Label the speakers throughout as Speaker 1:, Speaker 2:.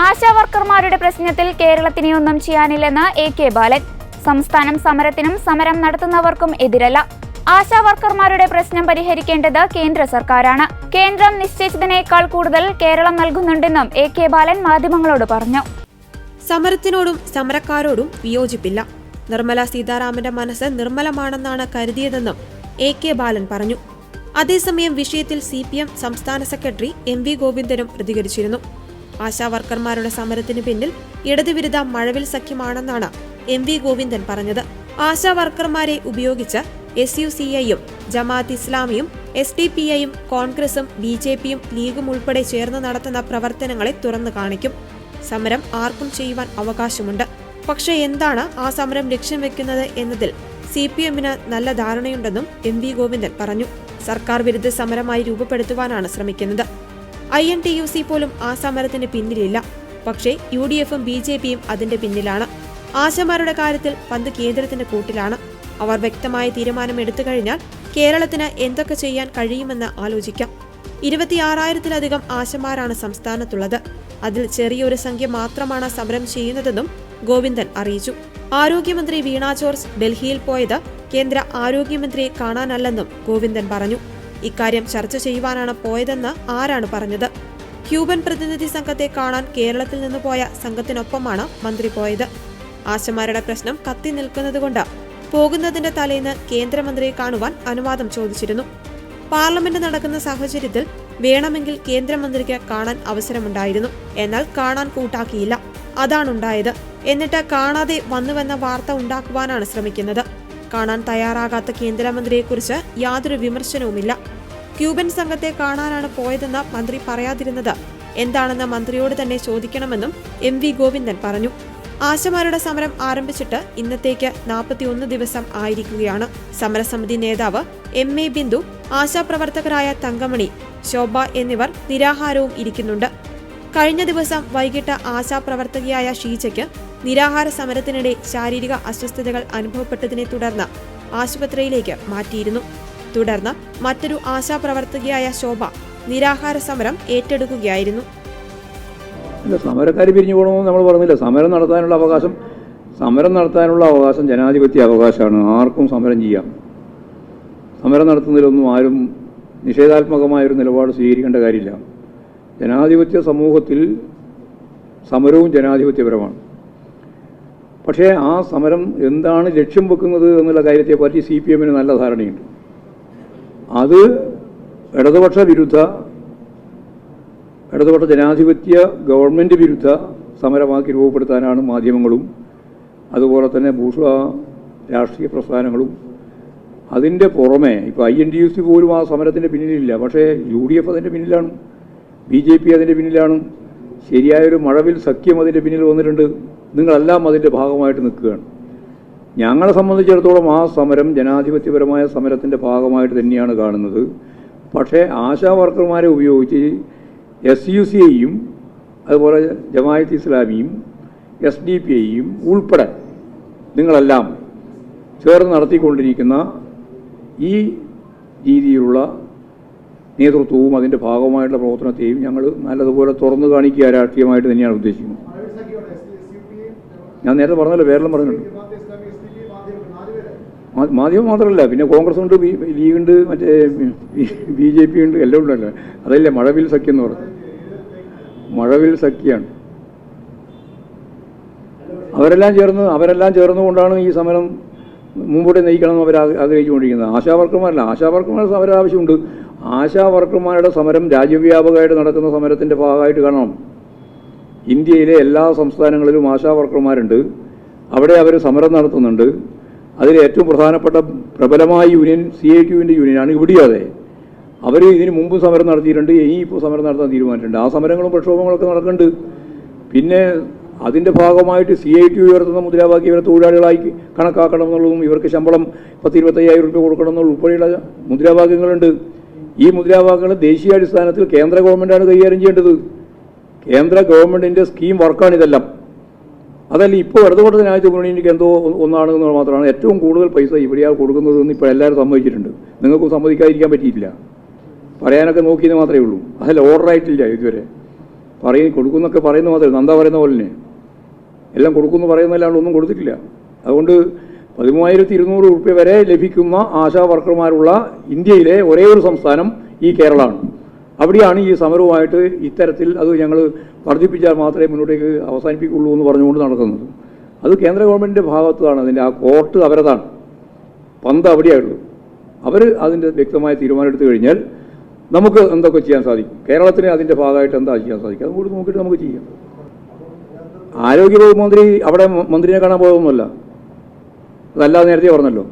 Speaker 1: ആശാവർക്കർമാരുടെ പ്രശ്നത്തിൽ കേരളത്തിനെ ഒന്നും ചെയ്യാനില്ലെന്ന് AK ബാലൻ. സംസ്ഥാനം സമരത്തിനും സമരം നടത്തുന്നവർക്കും എതിരല്ല. ആശാവർക്കർമാരുടെ പ്രശ്നം പരിഹരിക്കേണ്ടത് കേന്ദ്ര സർക്കാരാണ്. കേന്ദ്രം നിശ്ചയിച്ചതിനേക്കാൾ കൂടുതൽ കേരളം നൽകുന്നുണ്ടെന്നും AK ബാലൻ മാധ്യമങ്ങളോട് പറഞ്ഞു.
Speaker 2: സമരത്തിനോടും സമരക്കാരോടും വിയോജിപ്പില്ല. നിർമ്മല സീതാരാമന്റെ മനസ്സ് നിർമ്മലമാണെന്നാണ് കരുതിയതെന്നും AK ബാലൻ പറഞ്ഞു. അതേസമയം വിഷയത്തിൽ CPM സംസ്ഥാന സെക്രട്ടറി MV ഗോവിന്ദനും പ്രതികരിച്ചിരുന്നു. ആശാവർക്കർമാരുടെ സമരത്തിന് പിന്നിൽ ഇടതുവിരുദ്ധ മഴവിൽ സഖ്യമാണെന്നാണ് MV ഗോവിന്ദൻ പറഞ്ഞത്. ആശാവർക്കർമാരെ ഉപയോഗിച്ച് SUCI-യും ജമാഅത്ത് ഇസ്ലാമിയും SDPI-യും കോൺഗ്രസും BJP-യും ലീഗും ഉൾപ്പെടെ ചേർന്ന് നടത്തുന്ന പ്രവർത്തനങ്ങളെ തുറന്നു കാണിക്കും. സമരം ആർക്കും ചെയ്യുവാൻ അവകാശമുണ്ട്. പക്ഷേ എന്താണ് ആ സമരം ലക്ഷ്യം വെക്കുന്നത് എന്നതിൽ CPM-ന് നല്ല ധാരണയുണ്ടെന്നും MV ഗോവിന്ദൻ പറഞ്ഞു. സർക്കാർ വിരുദ്ധ സമരമായി രൂപപ്പെടുത്തുവാനാണ് ശ്രമിക്കുന്നത്. INTUC പോലും ആ സമരത്തിന് പിന്നിലില്ല. പക്ഷേ UDF-ഉം BJP-യും അതിന്റെ പിന്നിലാണ്. ആശമാരുടെ കാര്യത്തിൽ പന്ത് കേന്ദ്രത്തിന്റെ കൂട്ടിലാണ്. അവർ വ്യക്തമായ തീരുമാനം എടുത്തു കഴിഞ്ഞാൽ കേരളത്തിന് എന്തൊക്കെ ചെയ്യാൻ കഴിയുമെന്ന് ആലോചിക്കാം. 26,000-ത്തിലധികം ആശമാരാണ് സംസ്ഥാനത്തുള്ളത്. അതിൽ ചെറിയൊരു സംഖ്യ മാത്രമാണ് സമരം ചെയ്യുന്നതെന്നും ഗോവിന്ദൻ അറിയിച്ചു. ആരോഗ്യമന്ത്രി വീണ ജോർജ് ഡൽഹിയിൽ പോയത് കേന്ദ്ര ആരോഗ്യമന്ത്രിയെ കാണാനല്ലെന്നും ഗോവിന്ദൻ പറഞ്ഞു. ഇക്കാര്യം ചർച്ച ചെയ്യുവാനാണ് പോയതെന്ന് ആരാണ് പറഞ്ഞത്? ക്യൂബൻ പ്രതിനിധി സംഘത്തെ കാണാൻ കേരളത്തിൽ നിന്ന് പോയ സംഘത്തിനൊപ്പമാണ് മന്ത്രി പോയത്. ആശമാരുടെ പ്രശ്നം കത്തി നിൽക്കുന്നതുകൊണ്ട് പോകുന്നതിന്റെ തലേന്ന് കേന്ദ്രമന്ത്രിയെ കാണുവാൻ അനുവാദം ചോദിച്ചിരുന്നു. പാർലമെന്റ് നടക്കുന്ന സാഹചര്യത്തിൽ വേണമെങ്കിൽ കേന്ദ്രമന്ത്രിക്ക് കാണാൻ അവസരമുണ്ടായിരുന്നു. എന്നാൽ കാണാൻ കൂട്ടാക്കിയില്ല. അതാണുണ്ടായത്. എന്നിട്ട് കാണാതെ വന്നുവെന്ന വാർത്ത ഉണ്ടാക്കുവാനാണ് ശ്രമിക്കുന്നത്. കാണാൻ തയ്യാറാകാത്ത കേന്ദ്രമന്ത്രിയെക്കുറിച്ച് യാതൊരു വിമർശനവുമില്ല. ക്യൂബൻ സംഘത്തെ കാണാനാണ് പോയതെന്ന് മന്ത്രി പറയാതിരുന്നത് എന്താണെന്ന് മന്ത്രിയോട് തന്നെ ചോദിക്കണമെന്നും MV ഗോവിന്ദൻ പറഞ്ഞു. ആശമാരുടെ സമരം ആരംഭിച്ചിട്ട് ഇന്നത്തേക്ക് 41 ദിവസം ആയിരിക്കുകയാണ്. സമരസമിതി നേതാവ് MA ബിന്ദു, ആശാപ്രവർത്തകരായ തങ്കമണി, ശോഭ എന്നിവർ നിരാഹാരവും ഇരിക്കുന്നുണ്ട്. കഴിഞ്ഞ ദിവസം വൈകിട്ട് ആശാപ്രവർത്തകയായ ഷീജയ്ക്ക് നിരാഹാര സമരത്തിനിടെ ശാരീരിക അസ്വസ്ഥതകൾ അനുഭവപ്പെട്ടതിനെ തുടർന്ന് ആശുപത്രിയിലേക്ക് മാറ്റിയിരുന്നു. തുടർന്ന് മറ്റൊരു ആശാപ്രവർത്തകയായ ശോഭ നിരാഹാര സമരം ഏറ്റെടുക്കുകയായിരുന്നു.
Speaker 3: സമരക്കാർ പിരിഞ്ഞു പോകണമെന്ന് നമ്മൾ പറഞ്ഞില്ല. സമരം നടത്താനുള്ള അവകാശം ജനാധിപത്യ അവകാശമാണ്. ആർക്കും സമരം ചെയ്യാം. സമരം നടത്തുന്നതിലൊന്നും ആരും നിഷേധാത്മകമായൊരു നിലപാട് സ്വീകരിക്കേണ്ട കാര്യമില്ല. ജനാധിപത്യ സമൂഹത്തിൽ സമരവും ജനാധിപത്യപരമാണ്. പക്ഷേ ആ സമരം എന്താണ് ലക്ഷ്യം വെക്കുന്നത് എന്നുള്ള കാര്യത്തെപ്പറ്റി CPM-ന് നല്ല ധാരണയുണ്ട്. അത് ഇടതുപക്ഷ ജനാധിപത്യ ഗവൺമെൻറ് വിരുദ്ധ സമരമാക്കി രൂപപ്പെടുത്താനാണ് മാധ്യമങ്ങളും അതുപോലെ തന്നെ ബൂർഷ്വാ രാഷ്ട്രീയ പ്രസ്ഥാനങ്ങളും. അതിൻ്റെ പുറമെ ഇപ്പോൾ INTUC പോലും ആ സമരത്തിൻ്റെ പിന്നിലില്ല. പക്ഷേ UDF അതിൻ്റെ പിന്നിലാണ്, BJP അതിൻ്റെ പിന്നിലാണ്. ശരിയായൊരു മഴവിൽ സഖ്യം അതിൻ്റെ പിന്നിൽ വന്നിട്ടുണ്ട്. നിങ്ങളെല്ലാം അതിൻ്റെ ഭാഗമായിട്ട് നിൽക്കുകയാണ്. ഞങ്ങളെ സംബന്ധിച്ചിടത്തോളം ആ സമരം ജനാധിപത്യപരമായ സമരത്തിൻ്റെ ഭാഗമായിട്ട് തന്നെയാണ് കാണുന്നത്. പക്ഷേ ആശാ വർക്കർമാരെ ഉപയോഗിച്ച് SUCI-യും അതുപോലെ ജമാഅത്ത് ഇസ്ലാമിയും SDPI-യും ഉൾപ്പെടെ നിങ്ങളെല്ലാം ചേർന്ന് നടത്തിക്കൊണ്ടിരിക്കുന്ന ഈ രീതിയിലുള്ള നേതൃത്വവും അതിൻ്റെ ഭാഗമായിട്ടുള്ള പ്രവർത്തനത്തെയും ഞങ്ങൾ നല്ലതുപോലെ തുറന്നു കാണിക്കുക രാഷ്ട്രീയമായിട്ട് തന്നെയാണ് ഉദ്ദേശിക്കുന്നത്. ഞാൻ നേരത്തെ പറഞ്ഞല്ലോ, പേരെല്ലാം പറഞ്ഞിട്ടുണ്ട്. മാധ്യമം മാത്രമല്ല, പിന്നെ കോൺഗ്രസ് ഉണ്ട്, ലീഗുണ്ട്, മറ്റേ BJP ഉണ്ട്, എല്ലാം ഉണ്ടല്ലോ. അതല്ലേ മഴവിൽ സഖ്യം എന്ന് പറഞ്ഞത്. മഴവിൽ സഖ്യമാണ്. അവരെല്ലാം ചേർന്നുകൊണ്ടാണ് ഈ സമരം മുമ്പോട്ട് നയിക്കണമെന്ന് അവർ ആഗ്രഹിച്ചുകൊണ്ടിരിക്കുന്നത്. ആശാവർക്കർമാരുടെ സമരം ആവശ്യമുണ്ട്. ആശാവർക്കർമാരുടെ സമരം രാജ്യവ്യാപകമായിട്ട് നടക്കുന്ന സമരത്തിൻ്റെ ഭാഗമായിട്ട് കാണണം. ഇന്ത്യയിലെ എല്ലാ സംസ്ഥാനങ്ങളിലും ആശാവർക്കർമാരുണ്ട്. അവിടെ അവർ സമരം നടത്തുന്നുണ്ട്. അതിൽ ഏറ്റവും പ്രധാനപ്പെട്ട പ്രബലമായ യൂണിയൻ CITU-വിൻ്റെ യൂണിയനാണ്. ഇവിടെയും അതെ. അവർ ഇതിന് മുമ്പ് സമരം നടത്തിയിട്ടുണ്ട്, ഇനിയിപ്പോൾ സമരം നടത്താൻ തീരുമാനിച്ചിട്ടുണ്ട്. ആ സമരങ്ങളും പ്രക്ഷോഭങ്ങളൊക്കെ നടക്കുന്നുണ്ട്. പിന്നെ അതിൻ്റെ ഭാഗമായിട്ട് CITU ഉയർത്തുന്ന മുദ്രാവാക്യം ഇവരെ തൊഴിലാളികളായി കണക്കാക്കണം എന്നുള്ളതും ഇവർക്ക് ശമ്പളം 10-25,000 രൂപ കൊടുക്കണം എന്നുള്ള ഉൾപ്പെടെയുള്ള മുദ്രാവാക്യങ്ങളുണ്ട്. ഈ മുദ്രാവാക്യങ്ങൾ ദേശീയാടിസ്ഥാനത്തിൽ കേന്ദ്ര ഗവൺമെൻറ്റാണ് കൈകാര്യം ചെയ്യേണ്ടത്. കേന്ദ്ര ഗവൺമെൻറ്റിൻ്റെ സ്കീം വർക്കാണിതെല്ലാം. അതല്ല ഇപ്പോൾ ഇടതുപക്ഷ ജനാധിപത്യ മുന്നണിക്ക് എന്തോ ഒന്നാണെന്ന് മാത്രമാണ്. ഏറ്റവും കൂടുതൽ പൈസ ഇവിടെയാണ് കൊടുക്കുന്നതെന്ന് ഇപ്പോൾ എല്ലാവരും സമ്മതിച്ചിട്ടുണ്ട്. നിങ്ങൾക്കും സമ്മതിക്കാതിരിക്കാൻ പറ്റിയിട്ടില്ല. പറയാനൊക്കെ നോക്കിയെന്ന് മാത്രമേ ഉള്ളൂ. അതിൽ ഓർഡറായിട്ടില്ല ഇതുവരെ. കൊടുക്കുന്നൊക്കെ പറയുന്ന മാത്രമേ നന്ദ പറയുന്ന പോലെ തന്നെ എല്ലാം കൊടുക്കുമെന്ന് പറയുന്നതല്ലാണ്ട് ഒന്നും കൊടുത്തിട്ടില്ല. അതുകൊണ്ട് 13,200 രൂപ വരെ ലഭിക്കുന്ന ആശാ വർക്കർമാരുള്ള ഇന്ത്യയിലെ ഒരേ ഒരു സംസ്ഥാനം ഈ കേരളമാണ്. അവിടെയാണ് ഈ സമരവുമായിട്ട് ഇത്തരത്തിൽ അത് ഞങ്ങൾ വർദ്ധിപ്പിച്ചാൽ മാത്രമേ മുന്നോട്ടേക്ക് അവസാനിപ്പിക്കുള്ളൂ എന്ന് പറഞ്ഞുകൊണ്ട് നടക്കുന്നത്. അത് കേന്ദ്ര ഗവൺമെൻറ്റിൻ്റെ ഭാഗത്താണ്. അതിൻ്റെ ആ കോർട്ട് അവരതാണ്, പന്ത് അവിടെയായുള്ളൂ. അവർ അതിൻ്റെ വ്യക്തമായ തീരുമാനം എടുത്തു കഴിഞ്ഞാൽ നമുക്ക് എന്തൊക്കെ ചെയ്യാൻ സാധിക്കും, കേരളത്തിന് അതിൻ്റെ ഭാഗമായിട്ട് എന്താ ചെയ്യാൻ സാധിക്കും, അതും കൂടി നോക്കിയിട്ട് നമുക്ക് ചെയ്യാം. ആരോഗ്യവകുപ്പ് മന്ത്രി അവിടെ മന്ത്രിയെ കാണാൻ പോയതൊന്നുമല്ല, അതല്ലാതെ നേരത്തെ പറഞ്ഞല്ലോ.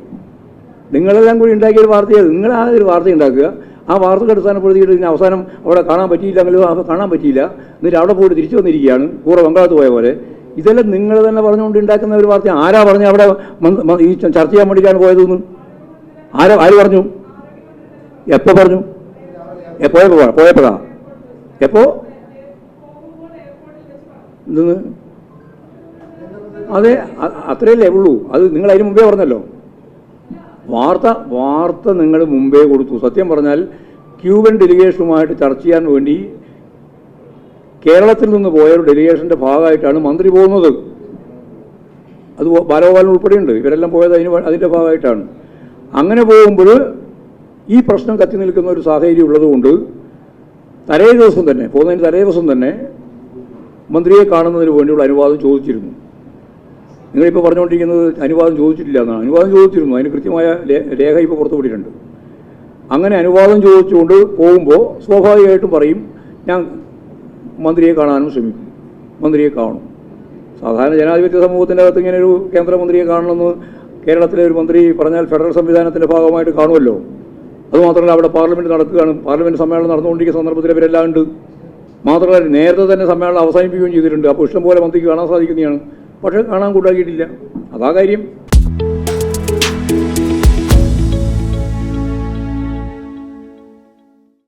Speaker 3: നിങ്ങളെല്ലാം കൂടി ഉണ്ടാക്കിയൊരു വാർത്തയാണ്. നിങ്ങൾ ആ ഒരു വാർത്ത ഉണ്ടാക്കുക, ആ വാർത്തയ്ക്ക് അടിസ്ഥാനപ്പെടുത്തിയിട്ട് ഇതിന് അവസാനം അവിടെ കാണാൻ പറ്റിയില്ലെങ്കിലും അത് കാണാൻ പറ്റിയില്ല, എന്നിട്ട് അവിടെ പോയിട്ട് തിരിച്ചു വന്നിരിക്കുകയാണ് കൂടെ ബംഗാളത്ത് പോയ പോലെ. ഇതെല്ലാം നിങ്ങൾ തന്നെ പറഞ്ഞുകൊണ്ട് ഉണ്ടാക്കുന്ന ഒരു വാർത്ത. ആരാ പറഞ്ഞു അവിടെ ഈ ചർച്ച ചെയ്യാൻ വേണ്ടിയിട്ടാണ് പോയതെന്ന്? ആര് പറഞ്ഞു? എപ്പോൾ പറഞ്ഞു? പോയപ്പോഴാ? എപ്പോ? എന്തെന്ന്? അതെ, അത്രയല്ലേ ഉള്ളൂ. അത് നിങ്ങൾ അതിന് മുമ്പേ പറഞ്ഞല്ലോ. വാർത്ത നിങ്ങൾ മുമ്പേ കൊടുത്തു. സത്യം പറഞ്ഞാൽ ക്യൂബൻ ഡെലിഗേഷനുമായിട്ട് ചർച്ച ചെയ്യാൻ വേണ്ടി കേരളത്തിൽ നിന്ന് പോയ ഒരു ഡെലിഗേഷൻ്റെ ഭാഗമായിട്ടാണ് മന്ത്രി പോകുന്നത്. അത് ബാലഗോപാലൻ ഉൾപ്പെടെയുണ്ട്. ഇവരെല്ലാം പോയത് അതിൻ്റെ ഭാഗമായിട്ടാണ്. അങ്ങനെ പോകുമ്പോൾ ഈ പ്രശ്നം കത്തി നിൽക്കുന്ന ഒരു സാഹചര്യം ഉള്ളതുകൊണ്ട് പോകുന്നതിന് തലേ ദിവസം തന്നെ മന്ത്രിയെ കാണുന്നതിന് വേണ്ടിയുള്ള അനുവാദം ചോദിച്ചിരുന്നു. നിങ്ങളിപ്പോൾ പറഞ്ഞുകൊണ്ടിരിക്കുന്നത് അനുവാദം ചോദിച്ചിട്ടില്ല എന്നാണ്. അനുവാദം ചോദിച്ചിരുന്നു. അതിന് കൃത്യമായ രേഖ ഇപ്പോൾ പുറത്തുവിട്ടിട്ടുണ്ട്. അങ്ങനെ അനുവാദം ചോദിച്ചുകൊണ്ട് പോകുമ്പോൾ സ്വാഭാവികമായിട്ടും പറയും ഞാൻ മന്ത്രിയെ കാണാനും ശ്രമിക്കും, മന്ത്രിയെ കാണും. സാധാരണ ജനാധിപത്യ സമൂഹത്തിൻ്റെ അകത്ത് ഇങ്ങനെ ഒരു കേന്ദ്രമന്ത്രിയെ കാണണമെന്ന് കേരളത്തിലെ ഒരു മന്ത്രി പറഞ്ഞാൽ ഫെഡറൽ സംവിധാനത്തിൻ്റെ ഭാഗമായിട്ട് കാണുമല്ലോ. അതുമാത്രമല്ല അവിടെ പാർലമെൻറ്റ് നടക്കുകയാണ്, പാർലമെൻറ്റ് സമ്മേളനം നടന്നുകൊണ്ടിരിക്കുന്ന സന്ദർഭത്തിൽ ഇവരെല്ലാം ഉണ്ട്. മാത്രമല്ല നേരത്തെ തന്നെ സമ്മേളനം അവസാനിപ്പിക്കുകയും ചെയ്തിട്ടുണ്ട്. അപ്പോൾ ഇഷ്ടംപോലെ മന്ത്രിക്ക് കാണാൻ സാധിക്കുന്നതാണ്. പക്ഷേ കാണാൻ കൂട്ടാക്കിയിട്ടില്ല. അതാ കാര്യം.